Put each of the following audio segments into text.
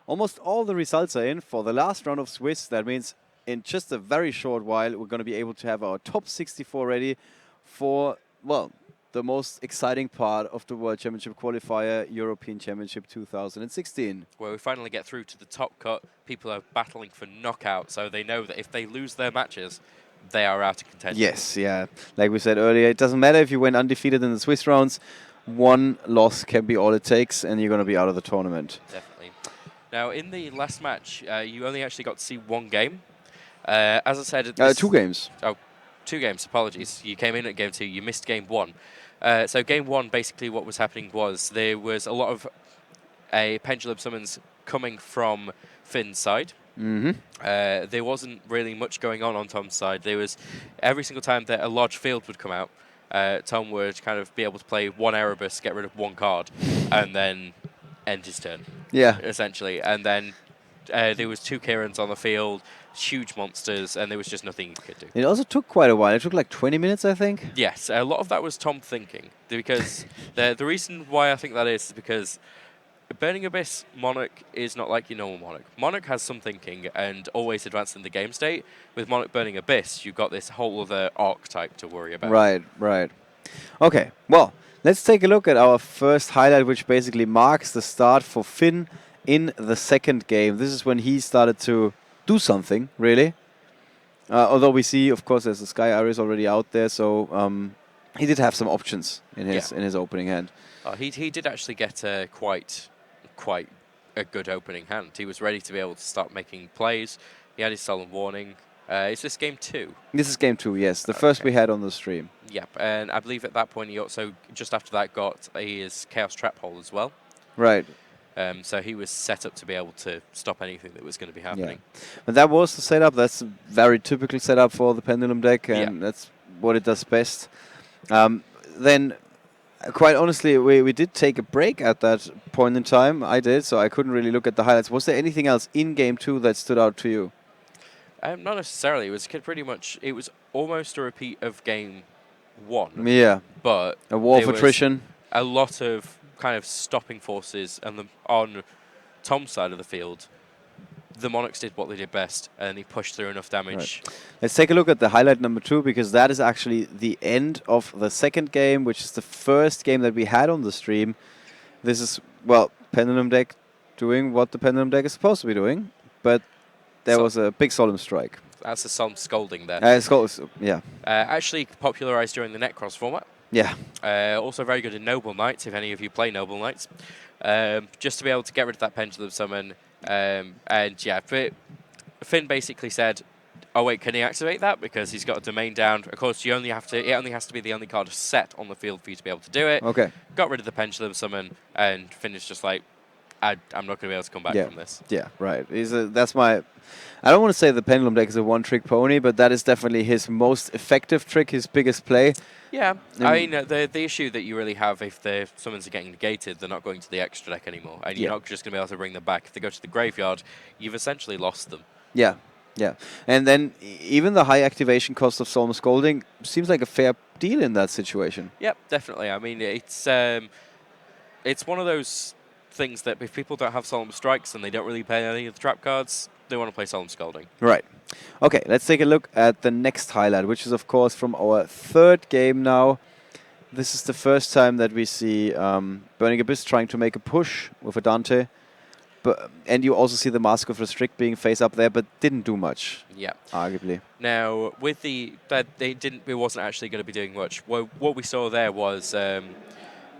almost all the results are in for the last round of Swiss. That means in just a very short while, we're going to be able to have our top 64 ready for, well, the most exciting part of the World Championship qualifier, European Championship 2016. Where we finally get through to the top cut, people are battling for knockout, so they know that if they lose their matches, they are out of contention. Yes, yeah. Like we said earlier, it doesn't matter if you went undefeated in the Swiss rounds. One loss can be all it takes, and you're going to be out of the tournament. Definitely. Now, in the last match, you only actually got to see one game. As I said... 2 games. Oh, 2 games, apologies. You came in at game 2, you missed game 1. So game 1, basically what was happening was there was a lot of Pendulum summons coming from Finn's side. There wasn't really much going on Tom's side. There was, every single time that a large field would come out, Tom would kind of be able to play one Erebus, get rid of one card, and then end his turn. Yeah. Essentially. And then there was 2 Kirans on the field, huge monsters, and there was just nothing you could do. It also took quite a while. It took like 20 minutes, I think. Yes, a lot of that was Tom thinking. Because the reason why I think that is because Burning Abyss Monarch is not like your normal Monarch. Monarch has some thinking and always advancing the game state. With Monarch Burning Abyss, you've got this whole other archetype to worry about. Right, right. Okay, well, let's take a look at our first highlight, which basically marks the start for Finn in the second game. This is when he started to do something, really. Although we see, of course, there's the Sky Iris already out there, so he did have some options in his opening hand. He did actually get quite a good opening hand. He was ready to be able to start making plays. He had his Solemn Warning. Is this game 2? This is game 2, yes. The first we had on the stream. Yep, and I believe at that point he also, just after that, got his Chaos Trap Hole as well. Right. So he was set up to be able to stop anything that was going to be happening. Yeah. But that was the setup. That's a very typical setup for the Pendulum deck, and that's what it does best. Then, quite honestly, we did take a break at that point in time. I did, so I couldn't really look at the highlights. Was there anything else in game 2 that stood out to you? Not necessarily. It was pretty much. It was almost a repeat of game 1. Yeah. But a war of attrition. A lot of kind of stopping forces, and on Tom's side of the field, the Monarchs did what they did best, and he pushed through enough damage. Right. Let's take a look at the highlight number 2, because that is actually the end of the second game, which is the first game that we had on the stream. This is, well, Pendulum deck doing what the Pendulum deck is supposed to be doing, but there was a big Solemn Strike. That's a Solemn Scolding there. Yeah. Actually popularized during the Necros format. Yeah. Also very good in Noble Knights, if any of you play Noble Knights. Just to be able to get rid of that Pendulum Summon. And yeah, but Finn basically said, oh wait, can he activate that? Because he's got a domain down. Of course, it only has to be the only card set on the field for you to be able to do it. Okay. Got rid of the Pendulum Summon, and Finn is just like, I'm not going to be able to come back from this. Yeah, right. That's my... I don't want to say the Pendulum deck is a one-trick pony, but that is definitely his most effective trick, his biggest play. Yeah, I mean, the issue that you really have if the summons are getting negated, they're not going to the extra deck anymore, and you're not just going to be able to bring them back. If they go to the graveyard, you've essentially lost them. Yeah, yeah. And then even the high activation cost of Solemn Scolding seems like a fair deal in that situation. Yep, definitely. I mean, it's one of those things that if people don't have Solemn Strikes and they don't really play any of the trap cards, they want to play Solemn Scolding. Right. Okay, let's take a look at the next highlight, which is, of course, from our third game now. This is the first time that we see Burning Abyss trying to make a push with a Dante. And you also see the Mask of Restrict being face up there, but didn't do much. Yeah. Arguably. Now, with it wasn't actually going to be doing much. What we saw there was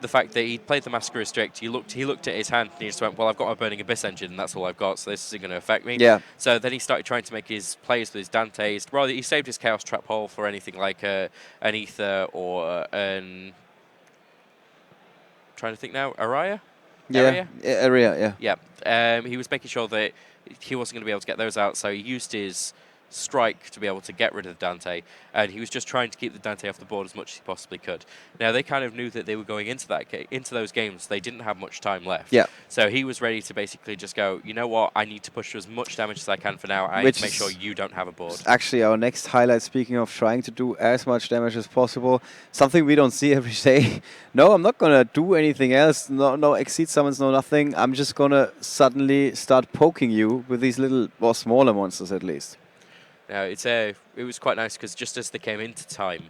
the fact that he played the Mask of Restrict. He looked at his hand and he just went, well, I've got a Burning Abyss engine and that's all I've got, so this isn't going to affect me. Yeah. So then he started trying to make his plays with his Dantes. Rather, he saved his Chaos Trap Hole for anything like an Ether or an... trying to think now, Araya? Yeah, Area, yeah. Yeah. He was making sure that he wasn't going to be able to get those out, so he used his strike to be able to get rid of Dante, and he was just trying to keep the Dante off the board as much as he possibly could. Now, they kind of knew that they were going into into those games. They didn't have much time left. Yeah. So he was ready to basically just go, you know what, I need to push as much damage as I can for now. I need Which to make sure you don't have a board. Actually, our next highlight, speaking of trying to do as much damage as possible, something we don't see every day. No, I'm not going to do anything else. No exceed summons, no nothing. I'm just going to suddenly start poking you with these little, or smaller monsters at least. Now, it was quite nice because just as they came into time,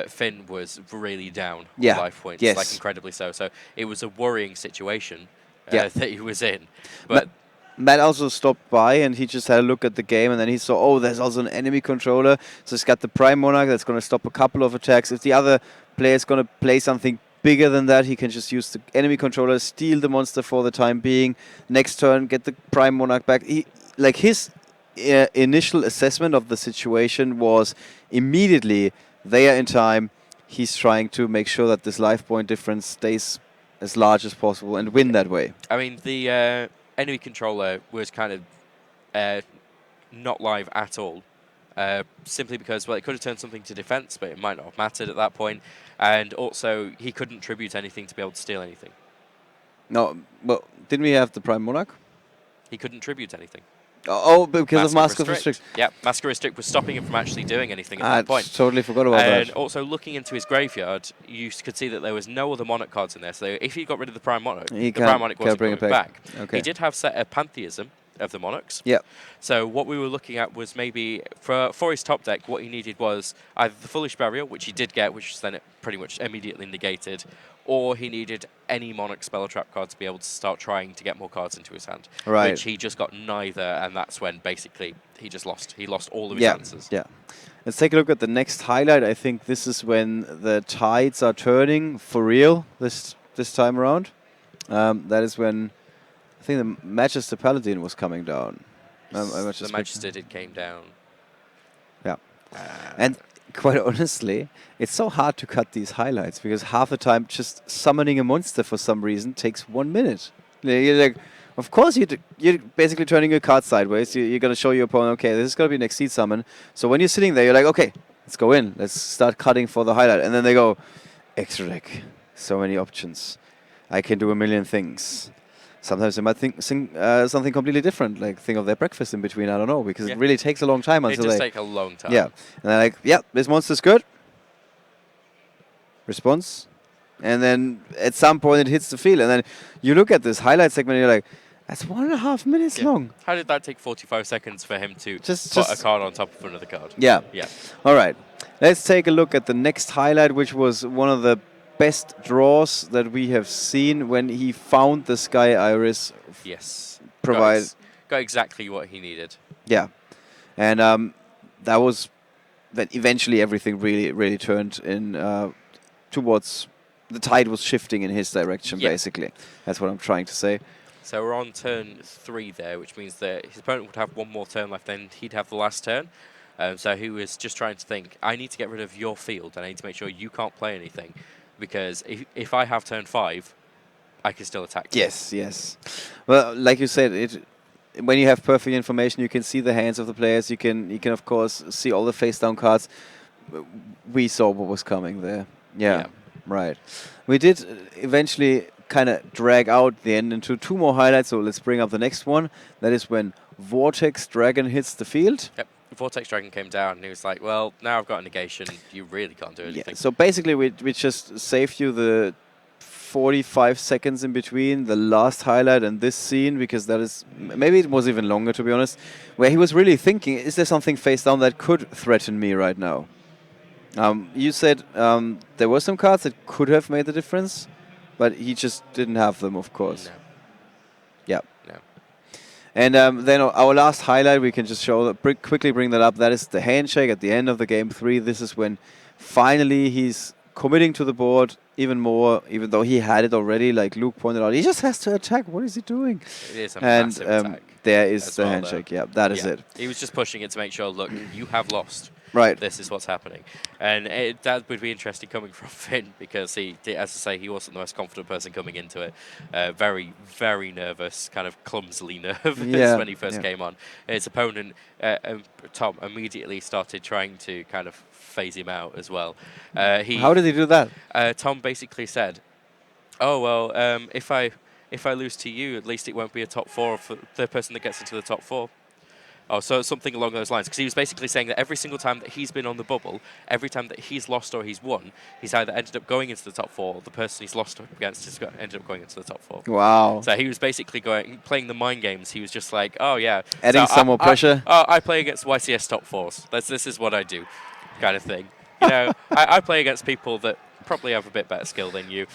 Finn was really down on life points, like incredibly so. So it was a worrying situation that he was in. But Matt also stopped by and he just had a look at the game, and then he saw, oh, there's also an enemy controller. So he's got the Prime Monarch that's going to stop a couple of attacks. If the other player is going to play something bigger than that, he can just use the enemy controller, steal the monster for the time being. Next turn, get the Prime Monarch back. His initial assessment of the situation was immediately there in time. He's trying to make sure that this life point difference stays as large as possible and win that way. I mean, the enemy controller was kind of not live at all, simply because, well, it could have turned something to defense, but it might not have mattered at that point. And also, he couldn't tribute anything to be able to steal anything. No, well, didn't we have the Prime Monarch? He couldn't tribute anything. Oh, because of Mask of Restrict. Yeah, Mask of Restrict was stopping him from actually doing anything at that point. I totally forgot about that. And also, looking into his graveyard, you could see that there was no other Monarch cards in there. So if he got rid of the Prime Monarch, the Prime Monarch wasn't bring coming it back. back. He did have set a Pantheism of the Monarchs. Yeah. So what we were looking at was maybe, for his top deck, what he needed was either the Foolish Burial, which he did get, which was then pretty much immediately negated, or he needed any Monarch Spell or Trap card to be able to start trying to get more cards into his hand. Right. Which he just got neither, and that's when basically he just lost. He lost all of his answers. Yeah. Let's take a look at the next highlight. I think this is when the tides are turning for real this time around. That is when I think the Magister Paladin was coming down. The Magister came down. Yeah. And quite honestly, it's so hard to cut these highlights because half the time just summoning a monster for some reason takes 1 minute. You're like, of course, you're basically turning your card sideways. You're going to show your opponent, okay, this is going to be an Exceed summon. So when you're sitting there, you're like, okay, let's go in. Let's start cutting for the highlight. And then they go, extra deck. So many options. I can do a million things. Sometimes they might think something completely different, like think of their breakfast in between, I don't know, because it really takes a long time until it does take a long time. Yeah. And they're like, yeah, this monster's good. Response. And then at some point it hits the field. And then you look at this highlight segment and you're like, that's 1.5 minutes long. How did that take 45 seconds for him to put a card on top of another card? Yeah. Yeah. All right. Let's take a look at the next highlight, which was one of the best draws that we have seen when he found the Sky Iris. Yes. Got exactly what he needed. Yeah. And that was that eventually everything really turned in towards the tide was shifting in his direction, basically. That's what I'm trying to say. So we're on turn 3 there, which means that his opponent would have one more turn left, then he'd have the last turn. So he was just trying to think, I need to get rid of your field, and I need to make sure you can't play anything. Because if I have turn 5, I can still attack. Yes. Well, like you said, when you have perfect information, you can see the hands of the players. You can of course see all the face down cards. We saw what was coming there. Yeah. Right. We did eventually kind of drag out the end into 2 more highlights. So let's bring up the next one. That is when Vortex Dragon hits the field. Yep. Vortex Dragon came down and he was like, well, now I've got a negation. You really can't do anything. Yeah. So basically we just saved you the 45 seconds in between the last highlight and this scene, because that is, maybe it was even longer to be honest, where he was really thinking, is there something face down that could threaten me right now? You said there were some cards that could have made the difference, but he just didn't have them, of course. No. Yeah. No. And then our last highlight, we can just show that, quickly bring that up. That is the handshake at the end of the game 3. This is when finally he's committing to the board even more, even though he had it already, like Luke pointed out. He just has to attack. What is he doing? It is a massive attack. There is the handshake. Yeah, that is it. He was just pushing it to make sure, look, you have lost. Right. this is what's happening. And that would be interesting coming from Finn, because he, as I say, he wasn't the most confident person coming into it. Very, very nervous, kind of clumsily nervous Yeah. when he first came on. His opponent, Tom, immediately started trying to kind of phase him out as well. How did he do that? Tom basically said, "Oh well, if I lose to you, at least it won't be a top four for the person that gets into the top four." Oh, so something along those lines. Because he was basically saying that every single time that he's been on the bubble, every time that he's lost or he's won, he's either ended up going into the top four, or the person he's lost against has ended up going into the top four. Wow. So he was basically playing the mind games. He was just like, oh yeah, Adding so some more pressure. I play against YCS top fours. This is what I do, kind of thing. You know, I play against people that probably have a bit better skill than you.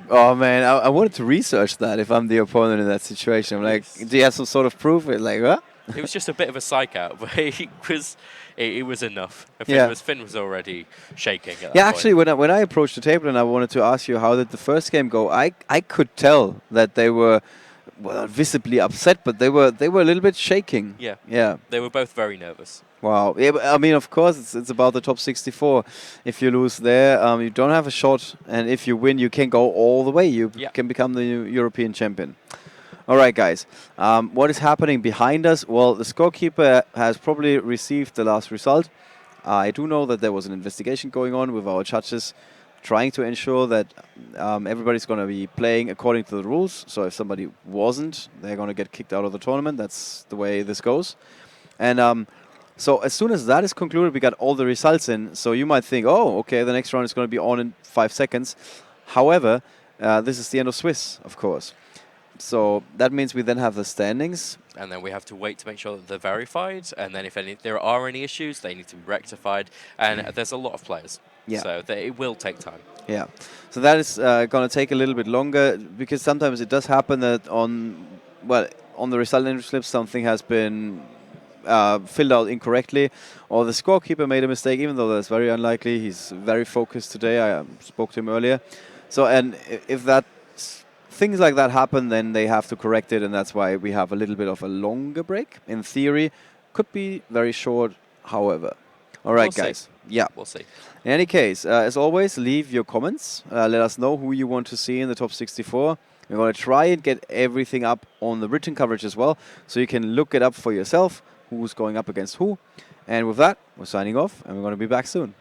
Oh man, I wanted to research that if I'm the opponent in that situation. I'm like, do you have some sort of proof? It's like, what? It was just a bit of a psych out, but it was enough. Finn was already shaking. At that Actually, point. when I approached the table and I wanted to ask you how did the first game go, I could tell that they were not visibly upset, but they were a little bit shaking. Yeah. They were both very nervous. Wow. Yeah, but, I mean, of course, it's about the top 64. If you lose there, you don't have a shot, and if you win, you can go all the way. You can become the new European champion. All right, guys. What is happening behind us? Well, the scorekeeper has probably received the last result. I do know that there was an investigation going on with our judges trying to ensure that everybody's going to be playing according to the rules. So if somebody wasn't, they're going to get kicked out of the tournament. That's the way this goes. And so as soon as that is concluded, we got all the results in. So you might think, oh, okay, the next round is going to be on in 5 seconds. However, this is the end of Swiss, of course. So that means we then have the standings. And then we have to wait to make sure that they're verified. And then if there are any issues, they need to be rectified. And there's a lot of players. Yeah. So it will take time. Yeah. So that is going to take a little bit longer, because sometimes it does happen that on the result entry slip something has been filled out incorrectly, or the scorekeeper made a mistake, even though that's very unlikely. He's very focused today. I spoke to him earlier. So, and if that things like that happen, then they have to correct it, and that's why we have a little bit of a longer break. In theory, could be very short, however. All right, we'll guys. See. Yeah. We'll see. In any case, as always, leave your comments. Let us know who you want to see in the top 64. We're going to try and get everything up on the written coverage as well, so you can look it up for yourself, who's going up against who. And with that, we're signing off, and we're going to be back soon.